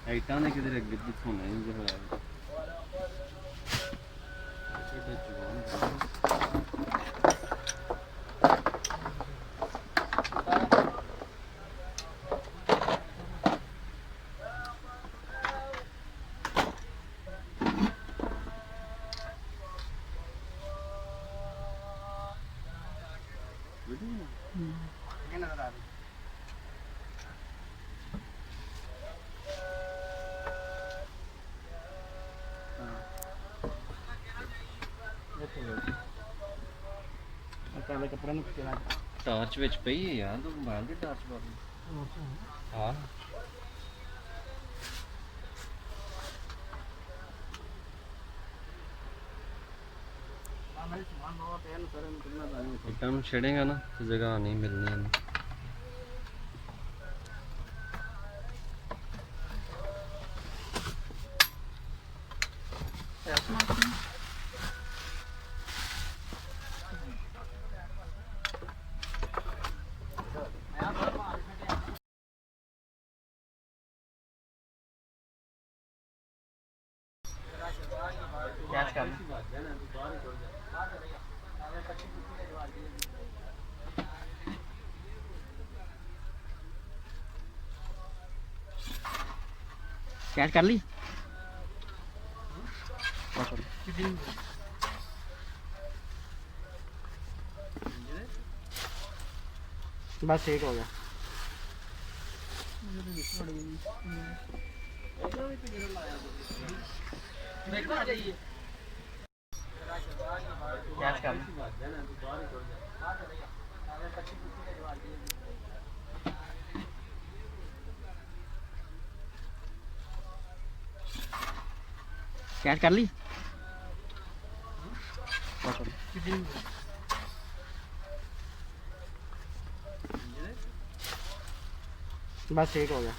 ਲਾਈਟਾਂ ਦੇ ਕਿਤੇ ਅੱਗੇ ਪਿੱਛੋਂ ਨਹੀਂ ਜੋ ਹੋਇਆ ਕੱਪੜਾ ਨੂੰ ਕਿਹਾ ਟਾਰਚ ਵਿੱਚ ਪਈ ਹੈ ਯਾਰ ਤੂੰ ਮੋਬਾਈਲ ਦੀ ਟਾਰਚ ਪਾ ਹਾਂ ਇੱਟਾਂ ਨੂੰ ਛੇੜੇਗਾ ਨਾ ਤੇ ਜਗ੍ਹਾ ਨਹੀਂ ਮਿਲਣੀ ਇਹਨੂੰ ਕੈਚ ਕਰ ਕੈਚ ਕਰ ਲਈ बस ठीक हो गया कैच कर कैच कर ली बस ठीक हो गया